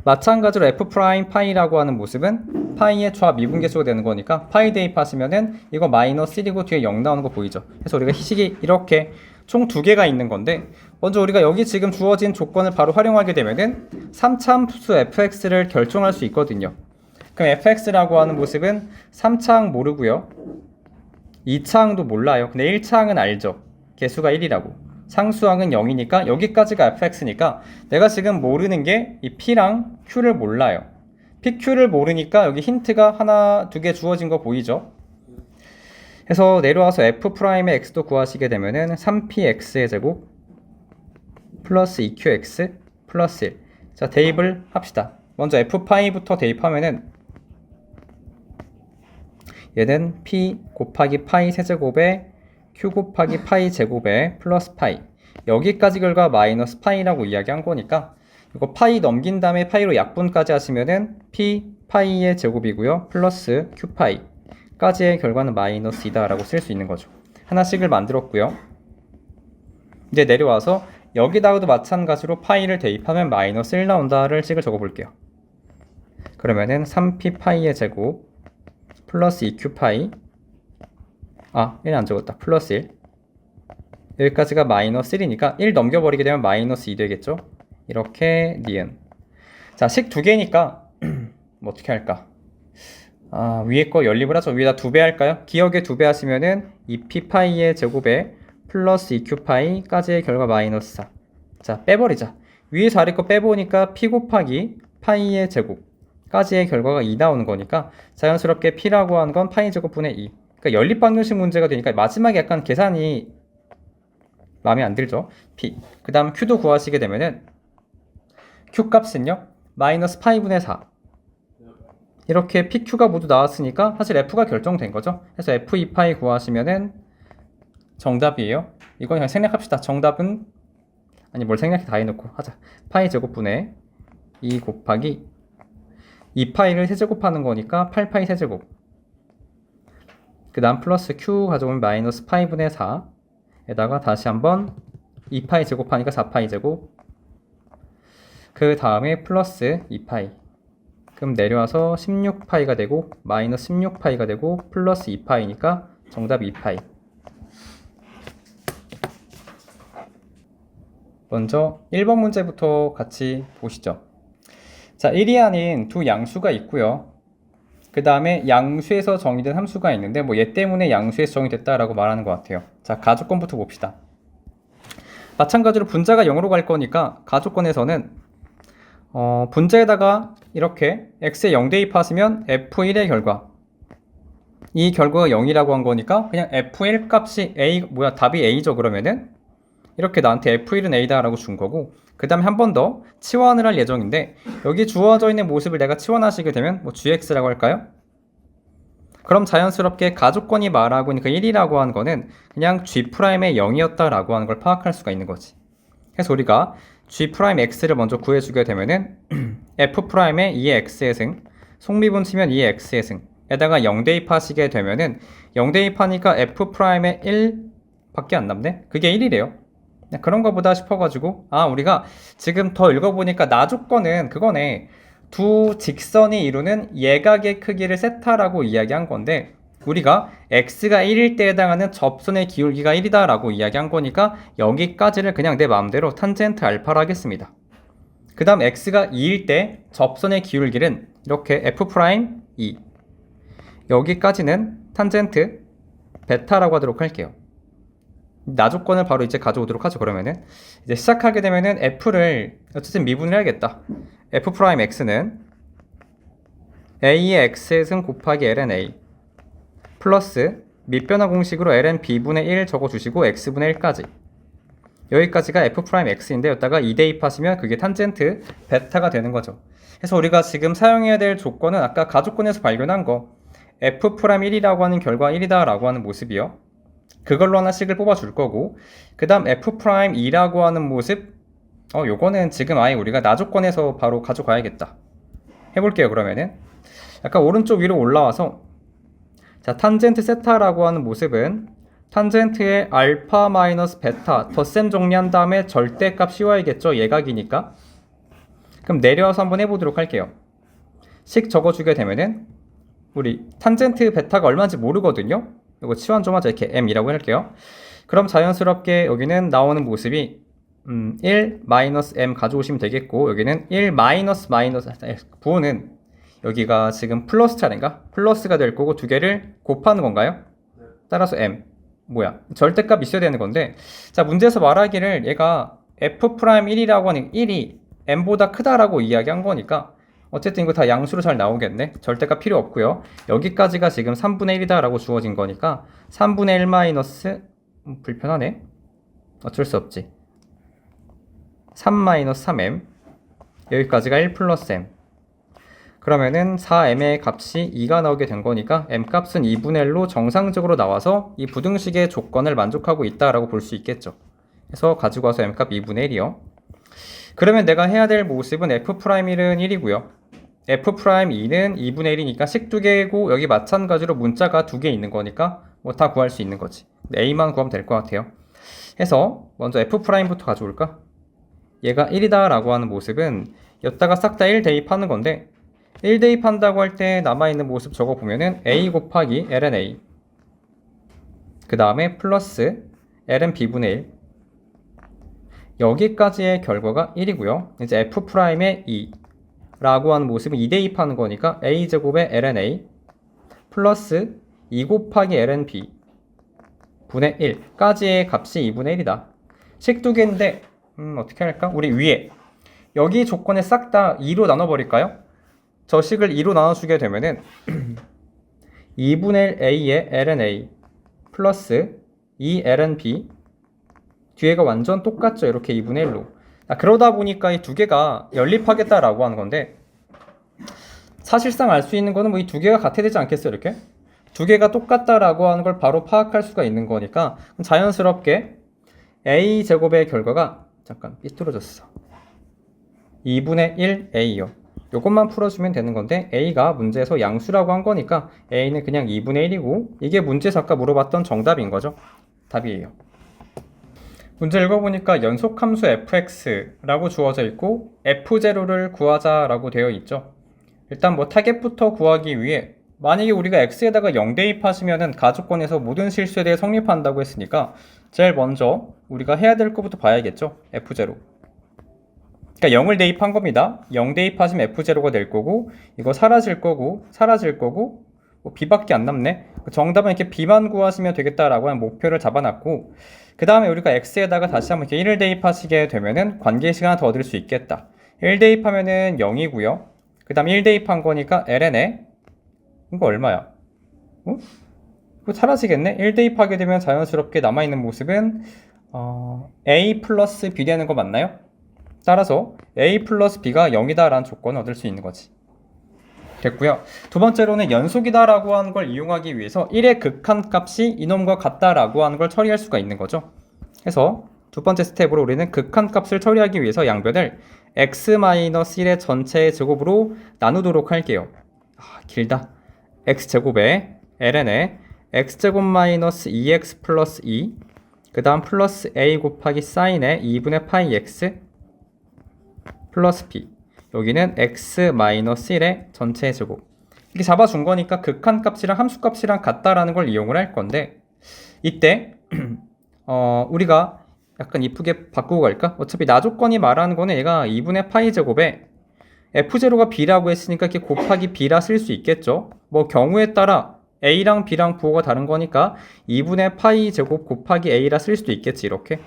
마찬가지로 f'파이라고 하는 모습은 파이의 좌미분계수가 되는 거니까 파이 대입하시면은 이거 마이너스 1이고 뒤에 0 나오는 거 보이죠. 그래서 우리가 희식이 이렇게 총 두 개가 있는 건데 먼저 우리가 여기 지금 주어진 조건을 바로 활용하게 되면은 3차 함수 fx를 결정할 수 있거든요. 그럼 fx라고 하는 모습은 3차항 모르고요. 2차항도 몰라요. 근데 1차항은 알죠. 개수가 1이라고. 상수항은 0이니까 여기까지가 fx니까 내가 지금 모르는 게 이 p랑 q를 몰라요. p, q를 모르니까 여기 힌트가 하나, 두 개 주어진 거 보이죠? 그래서 내려와서 f'의 x도 구하시게 되면은 3px의 제곱 플러스 2qx 플러스 1. 자, 대입을 합시다. 먼저 f파이부터 대입하면은 얘는 p 곱하기 파이 세제곱에 q 곱하기 파이 제곱에 플러스 파이 여기까지 결과 마이너스 파이라고 이야기한 거니까 이거 파이 넘긴 다음에 파이로 약분까지 하시면은 p 파이의 제곱이고요 플러스 q 파이 까지의 결과는 마이너스 2다 라고 쓸 수 있는 거죠. 하나씩을 만들었고요. 이제 내려와서 여기다가도 마찬가지로 파이를 대입하면 마이너스 1 나온다를 식을 적어 볼게요. 그러면은 3p 파이의 제곱 플러스 2q 파이 1 안 적었다. 플러스 1 여기까지가 마이너스 1이니까 1 넘겨버리게 되면 마이너스 2 되겠죠. 이렇게 니은. 자, 식 두 개니까 뭐 어떻게 할까? 위에 거 연립을 하죠. 위에다 2배 할까요? 기억에 2배 하시면은 2p 파이의 제곱에 플러스 2q 파이까지의 결과 마이너스 4. 자, 빼버리자. 위에 자리 거 빼보니까 p 곱하기 파이의 제곱 까지의 결과가 2 나오는 거니까 자연스럽게 P라고 하는 건 파이 제곱분의 2. 그러니까 연립방정식 문제가 되니까 마지막에 약간 계산이 마음에 안 들죠? P. 그 다음 Q도 구하시게 되면은 Q 값은요? 마이너스 파이분의 4. 이렇게 PQ가 모두 나왔으니까 사실 F가 결정된 거죠. 그래서 F2파이 구하시면은 정답이에요. 이건 그냥 생략합시다. 정답은 아니 뭘 생략해 다 해놓고 하자. 파이 제곱분의 2 곱하기 2파이를 세제곱하는 거니까 8파이 세제곱. 그 다음 플러스 Q 가져오면 마이너스 파이분의 4 에다가 다시 한번 2파이 제곱하니까 4파이 제곱. 그 다음에 플러스 2파이. 그럼 내려와서 16파이가 되고 마이너스 16파이가 되고 플러스 2파이니까 정답 2파이. 먼저 1번 문제부터 같이 보시죠. 자, 1이 아닌 두 양수가 있고요. 그 다음에 양수에서 정의된 함수가 있는데 뭐 얘 때문에 양수에서 정의됐다라고 말하는 것 같아요. 자, 가족권부터 봅시다. 마찬가지로 분자가 0으로 갈 거니까 가족권에서는 분자에다가 이렇게 x에 0 대입하시면 f1의 결과, 이 결과가 0이라고 한 거니까 그냥 f1 값이 a, 답이 a죠. 그러면은 이렇게 나한테 f1은 a다 라고 준 거고, 그 다음에 한 번 더 치환을 할 예정인데 여기 주어져 있는 모습을 내가 치환하시게 되면 뭐 gx라고 할까요? 그럼 자연스럽게 가족권이 말하고 있는 그 1이라고 하는 거는 그냥 g'의 0이었다 라고 하는 걸 파악할 수가 있는 거지. 그래서 우리가 g'x를 먼저 구해주게 되면은 f'의 2의 x의 승, 속미분 치면 2의 x의 승 에다가 0 대입하시게 되면은 0 대입하니까 f'의 1 밖에 안 남네? 그게 1이래요. 그런가 보다 싶어가지고 우리가 지금 더 읽어보니까 나조건은 그거네. 두 직선이 이루는 예각의 크기를 세타라고 이야기한 건데 우리가 x가 1일 때 해당하는 접선의 기울기가 1이다 라고 이야기한 거니까 여기까지를 그냥 내 마음대로 탄젠트 알파로 하겠습니다. 그 다음 x가 2일 때 접선의 기울기는 이렇게 f'2, 여기까지는 탄젠트 베타라고 하도록 할게요. 나조건을 바로 이제 가져오도록 하죠. 그러면은 이제 시작하게 되면은 f를 어쨌든 미분을 해야겠다. f'x는 a의 x의 승 곱하기 ln a 플러스 밑변화 공식으로 ln b분의 1 적어주시고 x분의 1까지, 여기까지가 f'x인데 여기다가 2 대입하시면 그게 탄젠트 베타가 되는 거죠. 그래서 우리가 지금 사용해야 될 조건은 아까 가조건에서 발견한 거 f'1이라고 하는 결과 1이다 라고 하는 모습이요. 그걸로 하나씩을 뽑아줄 거고, 그 다음 f'2라고 하는 모습, 요거는 지금 아예 우리가 나조건에서 바로 가져가야겠다. 해볼게요. 그러면은 약간 오른쪽 위로 올라와서, 자, 탄젠트 세타라고 하는 모습은 탄젠트의 알파 마이너스 베타 덧셈 정리한 다음에 절대값 씌워야겠죠. 예각이니까. 그럼 내려와서 한번 해보도록 할게요. 식 적어주게 되면은 우리 탄젠트 베타가 얼마인지 모르거든요. 이거 치환 좀 하자. 이렇게 m이라고 할게요. 그럼 자연스럽게 여기는 나오는 모습이 1 마이너스 m 가져오시면 되겠고, 여기는 1 마이너스 부호는 여기가 지금 플러스 차례인가? 플러스가 될 거고 두 개를 곱하는 건가요? 따라서 m. 절대값 있어야 되는 건데, 자, 문제에서 말하기를 얘가 f'1이라고 하는 1이 m보다 크다라고 이야기한 거니까 어쨌든 이거 다 양수로 잘 나오겠네. 절대값 필요 없고요. 여기까지가 지금 3분의 1이다 라고 주어진 거니까 3분의 1 마이너스 불편하네. 어쩔 수 없지. 3 마이너스 3m, 여기까지가 1 플러스 m. 그러면은 4m의 값이 2가 나오게 된 거니까 m 값은 2분의 1로 정상적으로 나와서 이 부등식의 조건을 만족하고 있다라고 볼 수 있겠죠. 그래서 가지고 와서 m 값 2분의 1이요. 그러면 내가 해야 될 모습은 f'1은 1이고요. f'2는 2분의 1이니까 식 두 개고, 여기 마찬가지로 문자가 두 개 있는 거니까 뭐 다 구할 수 있는 거지. a만 구하면 될 것 같아요. 해서 먼저 f'부터 가져올까? 얘가 1이다 라고 하는 모습은 여기다가 싹 다 1 대입하는 건데, 1 대입한다고 할 때 남아있는 모습 적어보면은 a 곱하기 ln a, 그 다음에 플러스 ln b분의 1, 여기까지의 결과가 1이고요. 이제 f'의 2 라고 하는 모습은 2 대입하는 거니까 a제곱의 ln a 플러스 2 곱하기 ln b 분의 1까지의 값이 2분의 1이다. 식 두 개인데 어떻게 할까? 우리 위에 여기 조건에 싹 다 2로 나눠버릴까요? 저 식을 2로 나눠주게 되면은 2분의 1 a의 ln a 플러스 2 ln b 뒤에가 완전 똑같죠. 이렇게 2분의 1로. 그러다 보니까 이 두 개가 연립하겠다라고 하는 건데 사실상 알 수 있는 거는 뭐 이 두 개가 같아야 되지 않겠어요? 이렇게 두 개가 똑같다라고 하는 걸 바로 파악할 수가 있는 거니까 자연스럽게 a 제곱의 결과가 잠깐 삐뚤어졌어. 2분의 1 a요. 요것만 풀어주면 되는 건데 a가 문제에서 양수라고 한 거니까 a는 그냥 2분의 1이고 이게 문제에서 아까 물어봤던 정답인 거죠. 답이에요. 문제 읽어보니까 연속함수 fx라고 주어져 있고 f0를 구하자라고 되어 있죠. 일단 뭐 타겟부터 구하기 위해 만약에 우리가 x에다가 0 대입하시면은 가조건에서 모든 실수에 대해 성립한다고 했으니까 제일 먼저 우리가 해야 될 것부터 봐야겠죠. f0. 그러니까 0을 대입한 겁니다. 0 대입하시면 f0가 될 거고 이거 사라질 거고 뭐 b밖에 안 남네. 정답은 이렇게 b만 구하시면 되겠다라고 하는 목표를 잡아놨고 그 다음에 우리가 x에다가 다시 한번 이렇게 1을 대입하시게 되면은 관계식 하나 더 얻을 수 있겠다. 1 대입하면은 0이고요. 그 다음 1 대입한 거니까 ln에 이거 얼마야? 이거 사라지겠네? 1 대입하게 되면 자연스럽게 남아있는 모습은 a 플러스 b 되는 거 맞나요? 따라서 a 플러스 b가 0이다 라는 조건을 얻을 수 있는 거지. 됐고요. 두 번째로는 연속이다 라고 하는 걸 이용하기 위해서 1의 극한값이 이놈과 같다라고 하는 걸 처리할 수가 있는 거죠. 그래서 두 번째 스텝으로 우리는 극한값을 처리하기 위해서 양변을 x-1의 전체의 제곱으로 나누도록 할게요. 길다. x제곱에 ln에 x제곱 마이너스 2x 플러스 2 그 다음 플러스 a 곱하기 사인에 2분의 파이 x 플러스 b 여기는 x-1의 전체 제곱 이렇게 잡아준 거니까 극한값이랑 함수값이랑 같다라는 걸 이용을 할 건데 이때 우리가 약간 이쁘게 바꾸고 갈까? 어차피 나조건이 말하는 거는 얘가 2분의 파이 제곱에 f0가 b라고 했으니까 이렇게 곱하기 b라 쓸 수 있겠죠. 뭐 경우에 따라 a랑 b랑 부호가 다른 거니까 2분의 파이 제곱 곱하기 a라 쓸 수도 있겠지. 이렇게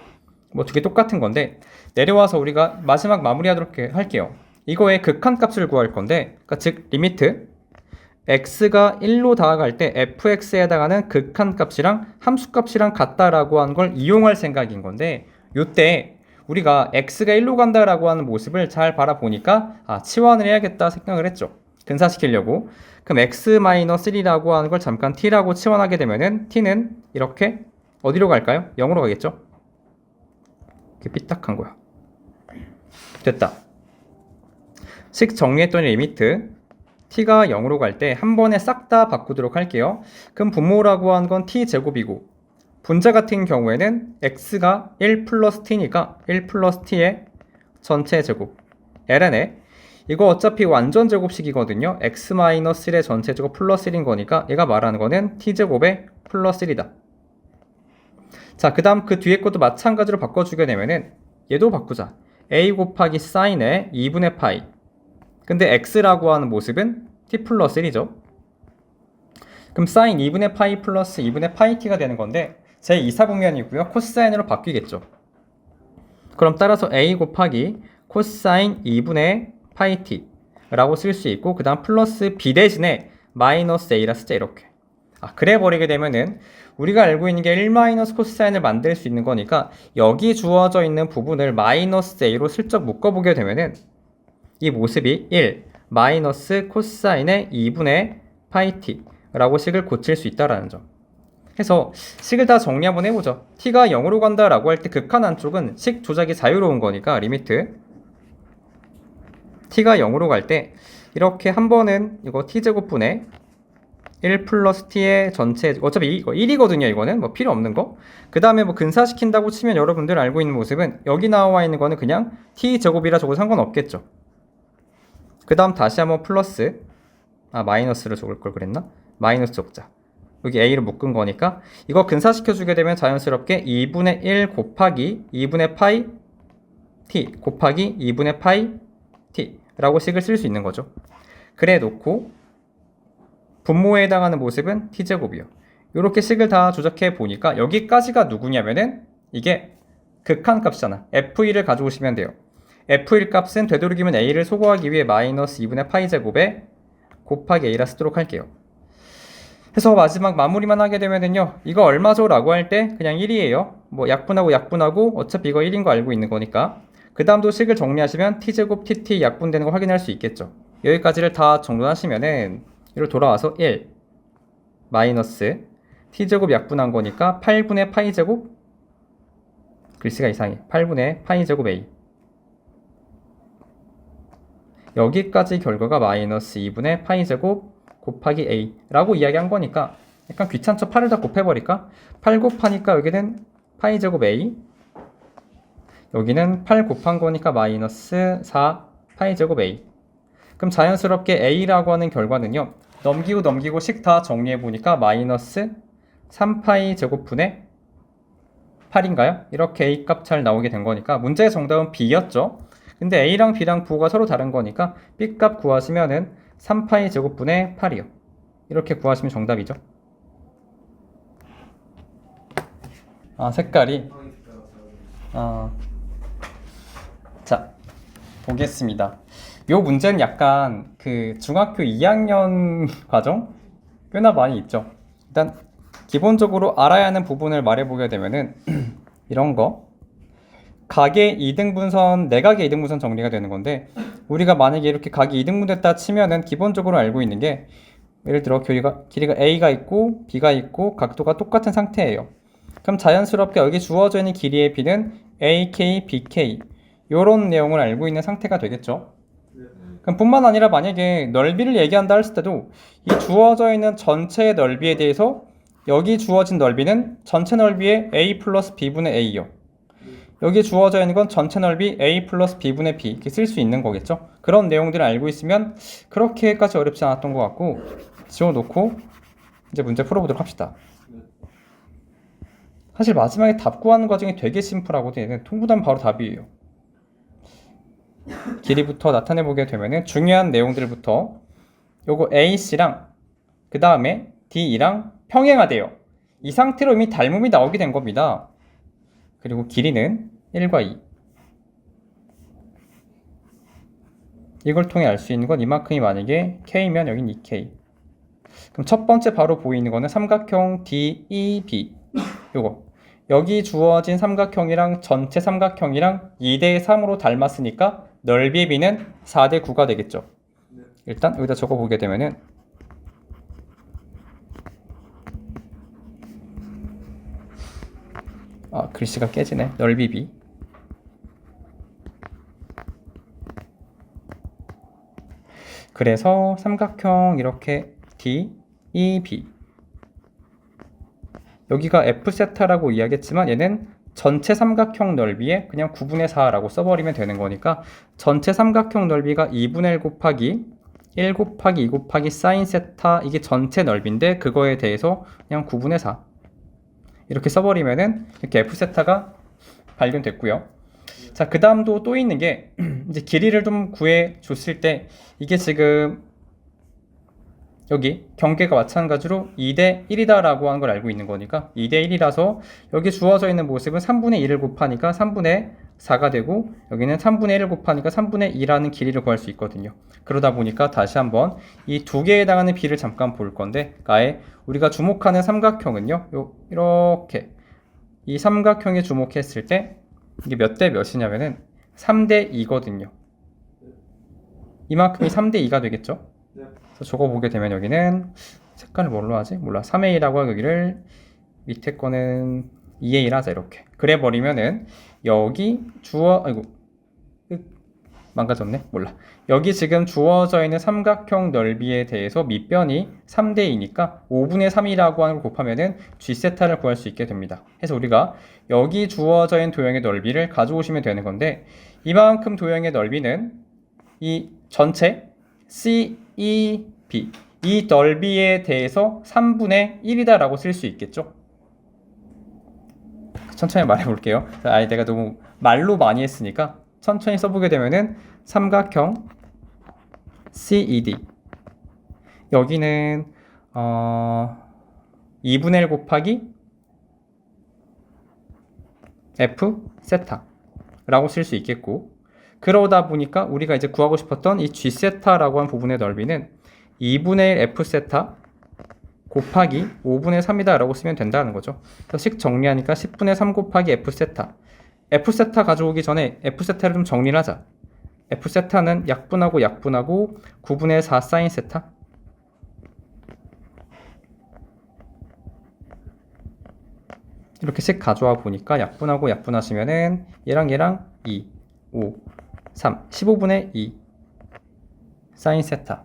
뭐 두 개 똑같은 건데 내려와서 우리가 마지막 마무리하도록 할게요. 이거의 극한값을 구할 건데 그러니까 즉 리미트 x가 1로 다가갈 때 fx에 해당하는 극한값이랑 함수값이랑 같다라고 하는 걸 이용할 생각인 건데 이때 우리가 x가 1로 간다라고 하는 모습을 잘 바라보니까 치환을 해야겠다 생각을 했죠. 근사시키려고. 그럼 x-1이라고 하는 걸 잠깐 t라고 치환하게 되면은 t는 이렇게 어디로 갈까요? 0으로 가겠죠? 이렇게 삐딱한 거야. 됐다. 식 정리했더니 리미트 t가 0으로 갈 때 한 번에 싹 다 바꾸도록 할게요. 그럼 분모라고 하는 건 t제곱이고 분자 같은 경우에는 x가 1 플러스 t니까 1 플러스 t의 전체 제곱 ln에 이거 어차피 완전 제곱식이거든요. x-1의 전체 제곱 플러스 1인 거니까 얘가 말하는 거는 t제곱의 플러스 1이다. 자, 그 다음 그 뒤에 것도 마찬가지로 바꿔주게 되면은 얘도 바꾸자. a 곱하기 사인의 2분의 파이 근데 x라고 하는 모습은 t 플러스 1이죠. 그럼 사인 2분의 파이 플러스 2분의 파이 t가 되는 건데 제 2사분면이고요. 코사인으로 바뀌겠죠. 그럼 따라서 a 곱하기 코사인 2분의 파이 t 라고 쓸 수 있고 그 다음 플러스 b 대신에 마이너스 a라 쓰자 이렇게. 그래 버리게 되면은 우리가 알고 있는 게 1 마이너스 코사인을 만들 수 있는 거니까 여기 주어져 있는 부분을 마이너스 a로 슬쩍 묶어보게 되면은 이 모습이 1 마이너스 코사인의 2분의 파이 t 라고 식을 고칠 수 있다라는 점. 해서 식을 다 정리 한번 해보죠. t가 0으로 간다 라고 할 때 극한 안쪽은 식 조작이 자유로운 거니까 리미트 t가 0으로 갈 때 이렇게 한 번은 이거 t제곱분의 1 플러스 t의 전체 어차피 이거 1이거든요. 이거는 뭐 필요 없는 거. 그 다음에 뭐 근사시킨다고 치면 여러분들 알고 있는 모습은 여기 나와 있는 거는 그냥 t제곱이라 저거 상관없겠죠. 그 다음 다시 한번 플러스 마이너스를 적을 걸 그랬나? 마이너스 적자. 여기 a를 묶은 거니까 이거 근사시켜주게 되면 자연스럽게 2분의 1 곱하기 2분의 파이 t 곱하기 2분의 파이 t 라고 식을 쓸 수 있는 거죠. 그래 놓고 분모에 해당하는 모습은 t제곱이요. 이렇게 식을 다 조작해 보니까 여기까지가 누구냐면은 이게 극한값이잖아. f1을 가져오시면 돼요. f1 값은 되도록이면 a를 소거하기 위해 마이너스 2분의 파이 제곱에 곱하기 a라 쓰도록 할게요. 해서 마지막 마무리만 하게 되면은요, 이거 얼마죠? 라고 할 때 그냥 1이에요. 뭐 약분하고 어차피 이거 1인 거 알고 있는 거니까. 그 다음도 식을 정리하시면 t제곱 tt 약분되는 거 확인할 수 있겠죠. 여기까지를 다 정돈하시면은 이로 돌아와서 1 마이너스 t제곱 약분한 거니까 8분의 파이제곱, 글씨가 이상해, 8분의 파이제곱 a, 여기까지 결과가 마이너스 2분의 파이제곱 곱하기 a 라고 이야기한 거니까 약간 귀찮죠? 8을 다 곱해버릴까? 8 곱하니까 여기는 파이제곱 a, 여기는 8 곱한 거니까 마이너스 4 파이제곱 a. 그럼 자연스럽게 a라고 하는 결과는요, 넘기고 식 다 정리해보니까 마이너스 3파이 제곱분의 8인가요? 이렇게 a 값 잘 나오게 된 거니까 문제의 정답은 b였죠. 근데 a랑 b랑 부호가 서로 다른 거니까 b 값 구하시면은 3파이 제곱분의 8이요. 이렇게 구하시면 정답이죠. 색깔이 자, 보겠습니다. 요 문제는 약간 그 중학교 2학년 과정 꽤나 많이 있죠. 일단 기본적으로 알아야 하는 부분을 말해보게 되면은 이런 거, 각의 이등분선, 내각의 이등분선 정리가 되는 건데, 우리가 만약에 이렇게 각이 이등분됐다 치면은 기본적으로 알고 있는 게, 예를 들어 길이가 a가 있고 b가 있고 각도가 똑같은 상태예요. 그럼 자연스럽게 여기 주어져 있는 길이의 b는 AK, BK 요런 내용을 알고 있는 상태가 되겠죠. 그럼 뿐만 아니라 만약에 넓이를 얘기한다 했을 때도 이 주어져 있는 전체의 넓이에 대해서 여기 주어진 넓이는 전체 넓이의 a 플러스 b분의 a요. 여기 주어져 있는 건 전체 넓이 a 플러스 b분의 b 이렇게 쓸 수 있는 거겠죠. 그런 내용들을 알고 있으면 그렇게까지 어렵지 않았던 것 같고, 지워놓고 이제 문제 풀어보도록 합시다. 사실 마지막에 답 구하는 과정이 되게 심플하거든요. 통보다면 바로 답이에요. 길이부터 나타내보게 되면은 중요한 내용들부터 요거 AC랑 그 다음에 DE랑 평행하대요. 이 상태로 이미 닮음이 나오게 된 겁니다. 그리고 길이는 1과 2. 이걸 통해 알 수 있는 건 이만큼이 만약에 K면 여긴 2K. 그럼 첫 번째 바로 보이는 거는 삼각형 DEB. 요거. 여기 주어진 삼각형이랑 전체 삼각형이랑 2대 3으로 닮았으니까 넓이의 b는 4대 9가 되겠죠. 일단 여기다 적어 보게 되면은 글씨가 깨지네. 넓이 b. 그래서 삼각형 이렇게 DEB, 여기가 F세타라고 이야기했지만 얘는 전체 삼각형 넓이에 그냥 9분의 4라고 써버리면 되는 거니까 전체 삼각형 넓이가 2분의 1 곱하기 1 곱하기 2 곱하기 사인 세타, 이게 전체 넓이인데 그거에 대해서 그냥 9분의 4 이렇게 써버리면은 이렇게 F세타가 발견됐고요. 자, 그 다음도 또 있는 게 이제 길이를 좀 구해 줬을 때 이게 지금 여기 경계가 마찬가지로 2대 1이다 라고 하는 걸 알고 있는 거니까 2대 1이라서 여기 주어져 있는 모습은 3분의 1을 곱하니까 3분의 4가 되고, 여기는 3분의 1을 곱하니까 3분의 2라는 길이를 구할 수 있거든요. 그러다 보니까 다시 한번 이 두 개에 해당하는 비를 잠깐 볼 건데, 아예 우리가 주목하는 삼각형은요, 이렇게 이 삼각형에 주목했을 때 이게 몇 대 몇이냐면은 3대 2거든요. 이만큼이 3대 2가 되겠죠. 그래서 적어보게 되면 여기는 색깔을 뭘로 하지? 몰라. 3A라고 하고 여기를 밑에 거는 2A라 하자. 이렇게 그래 버리면은 여기 망가졌네? 몰라. 여기 지금 주어져 있는 삼각형 넓이에 대해서 밑변이 3대 2니까 5분의 3이라고 하는 걸 곱하면은 G세타를 구할 수 있게 됩니다. 그래서 우리가 여기 주어져 있는 도형의 넓이를 가져오시면 되는 건데, 이만큼 도형의 넓이는 이 전체 CEB, 이 넓이에 대해서 3분의 1이다 라고 쓸 수 있겠죠. 천천히 말해 볼게요. 내가 너무 말로 많이 했으니까 천천히 써보게 되면은 삼각형 CED, 여기는 2분의 1 곱하기 F 세타 라고 쓸 수 있겠고, 그러다 보니까 우리가 이제 구하고 싶었던 이 G세타라고 한 부분의 넓이는 2분의 1 F 세타 곱하기 5분의 3이다 라고 쓰면 된다는 거죠. 그래서 식 정리하니까 10분의 3 곱하기 F 세타. F 세타 가져오기 전에 F 세타를 좀 정리를 하자. F 세타는 약분하고 9분의 4 사인 세타. 이렇게 식 가져와 보니까 약분하고 약분하시면은 얘랑 2, 5, 3, 15분의 2 사인 세타.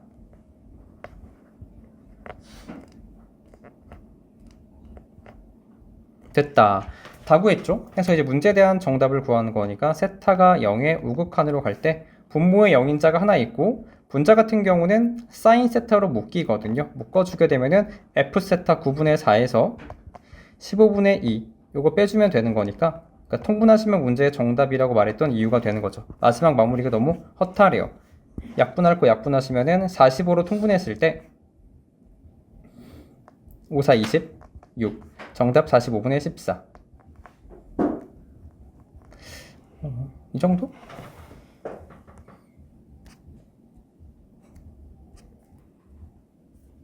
됐다. 다 구했죠? 해서 이제 문제에 대한 정답을 구하는 거니까 세타가 0의 우극한으로 갈 때 분모에 0인자가 하나 있고 분자 같은 경우는 사인 세타로 묶이거든요. 묶어주게 되면은 F 세타 9분의 4에서 15분의 2 요거 빼주면 되는 거니까 그러니까 통분하시면 문제의 정답이라고 말했던 이유가 되는 거죠. 마지막 마무리가 너무 허탈해요. 약분할 거 약분하시면은 45로 통분했을 때 5, 4, 26 정답 45분의 14 이 정도?